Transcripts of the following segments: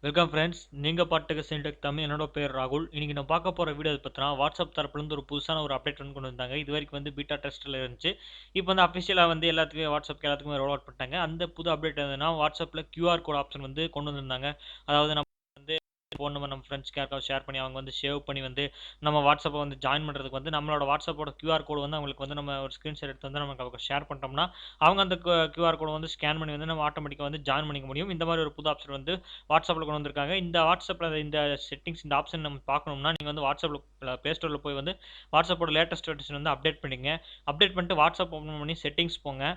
Welcome friends. நீங்க பாட்டுக்கு Syntec Tamil. என்னோட பேர் ராகுல். இன்னைக்கு நான் பார்க்க போற வீடியோ பார்த்தீங்கன்னா, வாட்ஸ்அப் தரப்புலேருந்து ஒரு புதுசான ஒரு அப்டேட் வந்து கொண்டு வந்தாங்க. இதுவரைக்கும் வந்து பீட்டா டெஸ்ட்ல இருந்துச்சு. இப்போ வந்து அஃபிஷியலா வந்து எல்லாத்துக்கும் வாட்ஸ்அப்க்கு எல்லாத்துக்குமே ரோல் அவுட் பண்ணிட்டாங்க. அந்த புது அப்டேட் என்னன்னா, வாட்ஸ்அப்ல கியூஆர் கோட் ஆப்ஷன் வந்து கொண்டு வந்திருந்தாங்க. அதாவது நம்ம வந்து ஃபோன் நம்பர் நம்ம ஃப்ரெண்ட்ஸ்க்கு யாருக்காவது ஷேர் பண்ணி அவங்க வந்து சேவ் பண்ணி வந்து நம்ம வாட்ஸ்அப்பை வந்து ஜாயின் பண்ணுறதுக்கு வந்து நம்மளோட வாட்ஸ்அப்போட கியூஆர் கோடு வந்து அவங்களுக்கு வந்து நம்ம ஒரு ஸ்க்ரீன்ஷாட் எடுத்து வந்து நமக்கு ஷேர் பண்ணிட்டோம்னா, அவங்க அந்த கியூஆர் கோட வந்து ஸ்கேன் பண்ணி வந்து நம்ம ஆட்டோமேட்டிக்கா வந்து ஜாயின் பண்ணிக்க முடியும். இந்த மாதிரி ஒரு புது ஆப்ஷன் வந்து வாட்ஸ்அப்ல கொண்டு வந்திருக்காங்க. இந்த வாட்ஸ்அப்ல இந்த செட்டிங்ஸ் இந்த ஆப்ஷன் நம்ம பார்க்கணும்னா, நீங்க வந்து வாட்ஸ்அப்ல பிளே ஸ்டோர்ல போய் வந்து வாட்ஸ்அப்போட லேட்டஸ்ட் வெர்ஷன் வந்து அப்டேட் பண்ணிக்கங்க. அப்டேட் பண்ணிட்டு வாட்ஸ்அப் ஓப்பன் பண்ணி செட்டிங்ஸ் போங்க.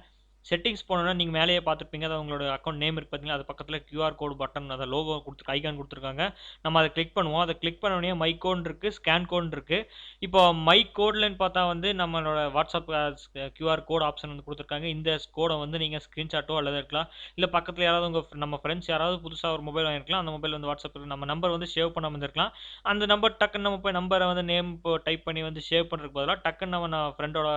செட்டிங்ஸ் போனோம்னா நீங்க மேலேயே பார்த்துருப்பீங்க. அது உங்களோட அக்கவுண்ட் நேம் இருக்கு பார்த்தீங்களா? அது பக்கத்துல கியூஆர் கோடு பட்டன் அத லோகோ குடுத்து ஐகான் குடுத்துருக்காங்க. நம்ம அத கிளிக் பண்ணுவோம். அத கிளிக் பண்ண உடனே மை கோட்ன்னு இருக்கு, ஸ்கேன் கோட்ன்னு இருக்கு. இப்போ மை கோட்லன்னு பார்த்தா வந்து நம்மளோட வாட்ஸ்அப் கியூஆர் கோட் ஆப்ஷன் வந்து குடுத்துருக்காங்க. இந்த கோட வந்து நீங்க ஸ்கிரீன்ஷாட்டோ அல்லது எடுக்கலாம். இல்ல பக்கத்துல யாராவது நம்ம ஃப்ரெண்ட்ஸ் யாராவது புதுசா ஒரு மொபைல் வாங்கியிருக்கலாம். அந்த மொபைல் வந்து வாட்ஸ்அப்ல நம்ம நம்பர் வந்து சேவ் பண்ணாம இருந்திருக்கலாம். அந்த நம்பர் டக்குன்னு நம்ம போய் நம்பர வந்து நேம் டைப் பண்ணி வந்து சேவ் பண்றதுக்கு பதிலா டக்குன்னு நம்ம ஃப்ரெண்டோட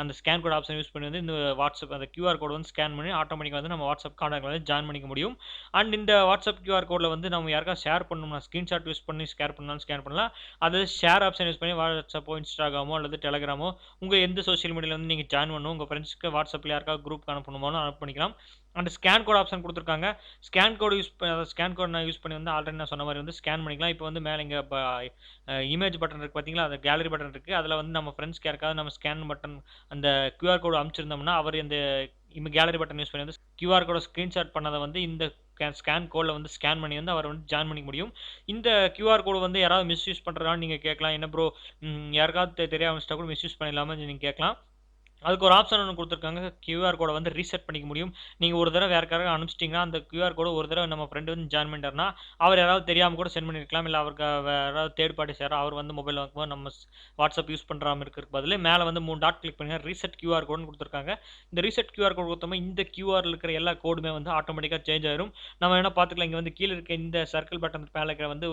அந்த ஸ்கேன் கோட் ஆப்ஷன் யூஸ் பண்ணி வந்து இந்த வாட்ஸ்அப் அந்த கியூஆர் கோட் வந்து ஸ்கேன் பண்ணி ஆட்டோமேட்டிக்கா வந்து நம்ம வாட்ஸ்அப் கான்டாக்ட்ல வந்து ஜாயின் பண்ணிக்க முடியும். அண்ட் இந்த வாட்ஸ்அப் கியூஆர் கோட்ல வந்து நம்ம யாருக்காவது ஷேர் பண்ணணும்னா ஸ்கிரீன்ஷாட் யூஸ் பண்ணி ஷேர் பண்ணாலும் ஸ்கேன் பண்ணலாம். அது ஷேர் ஆப்ஷன் யூஸ் பண்ணி வாட்ஸ்அப்போ, இன்ஸ்டாகிராமோ அல்லது டெலகிராமோ உங்க எந்த சோசியல் மீடியால வந்து நீங்க ஜாயின் பண்ணணும், உங்க ஃப்ரெண்ட்ஸ்க்கு வாட்ஸ்அப்ல யாருக்காவது குரூப்க்கு அனுப்பணுமாலும் அனுப்ப பண்ணிக்கலாம். அண்ட் ஸ்கேன் கோட் ஆப்ஷன் குடுத்துருக்காங்க. ஸ்கேன் கோட் நான் யூஸ் பண்ணி வந்து ஆல்ரெடி நான் சொன்ன மாரி வந்து ஸ்கேன் பண்ணிக்கலாம். இப்போ வந்து மேல இங்க இமேஜ் பட்டன் இருக்கு பார்த்தீங்களா? அந்த கேலரி பட்டன் இருக்கு. அதுல வந்து நம்ம ஃப்ரெண்ட்ஸ்க்கு யாருக்காவது நம்ம ஸ்கேன் பட்டன் அந்த கியூஆர் கோடு அனுப்பிச்சிருந்தோம்னா, அவர் இந்த கேலரி பட்டன் யூஸ் பண்ணி வந்து கியூஆர் கோட ஸ்கிரீன்ஷாட் பண்ணத வந்து இந்த ஸ்கேன் கோட்ல வந்து ஸ்கேன் பண்ணி வந்து அவர வந்து ஜாயின் பண்ணிக்க முடியும். இந்த கியூஆர் கோடு வந்து யாராவது மிஸ்யூஸ் பண்றதான்னு நீங்க கேட்கலாம். என்ன ப்ரோ யாருக்காவது தெரியாம இருந்துச்சுட்டா கூட மிஸ்யூஸ் பண்ணிடலாமான்னு நீங்க கேட்கலாம். அதுக்கு ஒரு ஆப்ஷன் ஒண்ணு குடுத்துருக்காங்க. கியூஆர் கோட வந்து ரீசெட் பண்ணிக்க முடியும். நீங்க ஒரு தடவ யாருக்காவது அனுப்பிச்சிட்டீங்கன்னா, அந்த கியூஆர் கோட ஒரு தடவ நம்ம ஃப்ரெண்ட் வந்து ஜாயின் பண்ணிட்டாருன்னா, அவர் யாராவது தெரியாம கூட சென்ட் பண்ணியிருக்கலாம். இல்ல அவருக்கு வேற யாராவது தேர்ட் பார்ட்டிஸ் யாராவது அவர் வந்து மொபைல் வாங்கும்போது நம்ம வாட்ஸ்அப் யூஸ் பண்றாம இருக்கிறதுக்கு பதிலு மேல வந்து 3 டாட் கிளிக் பண்ணுங்க. ரீசெட் கியூஆர் கோடுன்னு குடுத்துருக்காங்க. இந்த ரீசெட் கியூஆர் கோட் குடுத்தோம்னா, இந்த கியூஆர்ல இருக்கிற எல்லா கோடுமே வந்து ஆட்டோமேட்டிக்கா சேஞ்ச் ஆயிரும். நம்ம வேணா பார்த்துக்கலாம். இங்க வந்து கீழ இருக்க இந்த சர்க்கிள் பட்டன் மேல இருக்கிற வந்து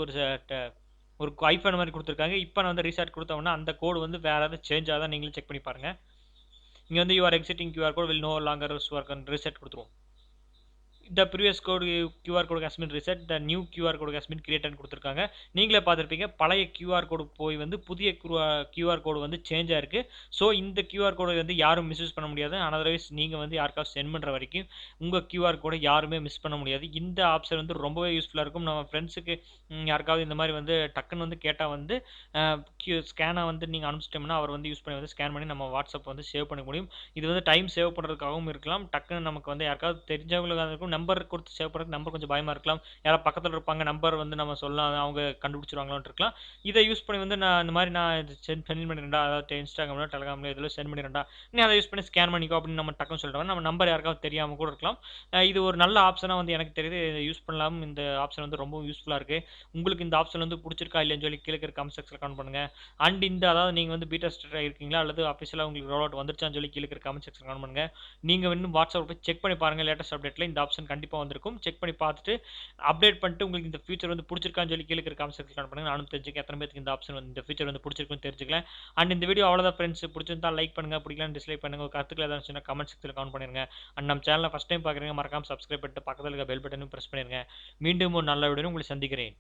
ஒரு ஐஃபன் மாரி குடுத்துருக்காங்க. இப்ப நான் வந்து ரீசெட் குடுத்தோம்னா, அந்த கோடு வந்து வேற ஏதாவது சேஞ்ச் ஆகுதா நீங்களே செக் பண்ணி பாருங்க. இங்க வந்து you are exiting QR code will no longer work reset குடுத்துருவோம். The previous code QR code has been reset. The new QR code has been created குடுத்துருக்காங்க. நீங்களே பார்த்திருப்பீங்க. பழைய QR கோடு போய் வந்து புதிய QR கோடு வந்து சேஞ்ச் ஆயிருக்கு. ஸோ இந்த QR கோட வந்து யாரும் மிஸ்யூஸ் பண்ண முடியாது. அதர்வைஸ் நீங்க வந்து யாருக்காவது சென்ட் பண்ற வரைக்கும் உங்க QR கோட யாருமே மிஸ் பண்ண முடியாது. இந்த ஆப்ஷன் வந்து ரொம்பவே யூஸ்ஃபுல்லா இருக்கும். நம்ம ஃப்ரெண்ட்ஸுக்கு யாருக்காவது இந்த மாரி வந்து டக்குன்னு வந்து கேட்டா வந்து ஸ்கேன வந்து நீங்க அனுப்பிச்சிட்டோம்னா, அவர் வந்து யூஸ் பண்ணி வந்து ஸ்கேன் பண்ணி நம்ம வாட்ஸ்அப் வந்து சேவ் பண்ணிக்க முடியும். இது வந்து டைம் சேவ் பண்றதுக்காகவும் இருக்கலாம். டக்குன்னு நமக்கு வந்து யாருக்காவது தெரிஞ்சவங்களுக்கு இருக்கும். நம்பர் கொடுத்து சேவ் பண்றதுக்கு நம்பர் கொஞ்சம் பயமா இருக்கலாம். யாராவது பக்கத்துல இருப்பாங்க. நம்பர் வந்து நம்ம சொல்லலாம். அவங்க கண்டுபிடிச்சுருவாங்களோன்ட்டு இருக்கலாம். இத யூஸ் பண்ணி வந்து நான் இந்த மாரி நான் இது சென்ட் பண்ணிறேன்டா. அதாவது Instagramல, Telegramல எதுல சென்ட் பண்ணிறேன்டா. நீ அத யூஸ் பண்ணி ஸ்கேன் பண்ணிக்கோ அப்படின்னு நம்ம டக்குன்னு சொல்லிட்டோம்னா, நம்ம நம்பர் யாருக்காவது தெரியாம கூட இருக்கலாம். இது ஒரு நல்ல ஆப்ஷனா வந்து எனக்கு தெரியுது. இத யூஸ் பண்ணலாம். இந்த ஆப்ஷன் வந்து ரொம்பவும் யூஸ்ஃபுல்லா இருக்கு. உங்களுக்கு இந்த ஆப்ஷன் வந்து புடிச்சிருக்கா இல்லையான்னு சொல்லி கீழ இருக்கிற கமெண்ட் செக்ஷன்ல கமெண்ட் பண்ணுங்க. அண்ட் இந்த அதாவது நீங்க வந்து பீட்டா டெஸ்டரா இருக்கீங்களா? அல்லது ஆஃபிஷியலா உங்களுக்கு ரோல் அவுட் வந்துருச்சான்னு சொல்லி கீழ இருக்கிற கமெண்ட் செக்ஷன்ல கமெண்ட் பண்ணுங்க. நீங்க இன்னும் வாட்ஸ்அப் போய் செக் பண்ணி பாருங்க. லேட்டஸ்ட் அப்டேட்ல இந்த ஆப்ஷன் கண்டிப்பா வந்திருக்கும். செக் பண்ணி பார்த்துட்டு அப்டேட் பண்ணிட்டு உங்களுக்கு இந்த ஃபியூச்சர் வந்து புடிச்சிருக்கான்னு சொல்லி கீழ இருக்கிற கமெண்ட் செக்ஷன்ல கமெண்ட் பண்ணுங்க. நானும் தெரிஞ்சுக்கிறேன் எத்தனை பேருக்கு இந்த ஆப்ஷன் வந்து இந்த ஃபீச்சர் வந்து புடிச்சிருக்குன்னு தெரிஞ்சுக்கலாம். அண்ட் இந்த வீடியோ அவ்வளோதான் ஃப்ரெண்ட்ஸ். புடிச்சிருந்தா லைக் பண்ணுங்க. பிடிக்கலன்னு டிஸ்லைக் பண்ணுங்க. உங்க கருத்துக்கள் ஏதாவது இருந்துச்சுன்னா கமெண்ட் செக்ஷன்ல கமெண்ட் பண்ணிருங்க. அண்ட் நம்ம சேனலை ஃபர்ஸ்ட் டைம் பார்க்குறீங்க மறக்காம சப்ஸ்கிரைப் பண்ணிட்டு பக்கத்துல இருக்க பெல் பட்டனையும் பிரஸ் பண்ணிருங்க. மீண்டும் ஒரு நல்ல வீடியோவில் உங்களை சந்திக்கிறேன்.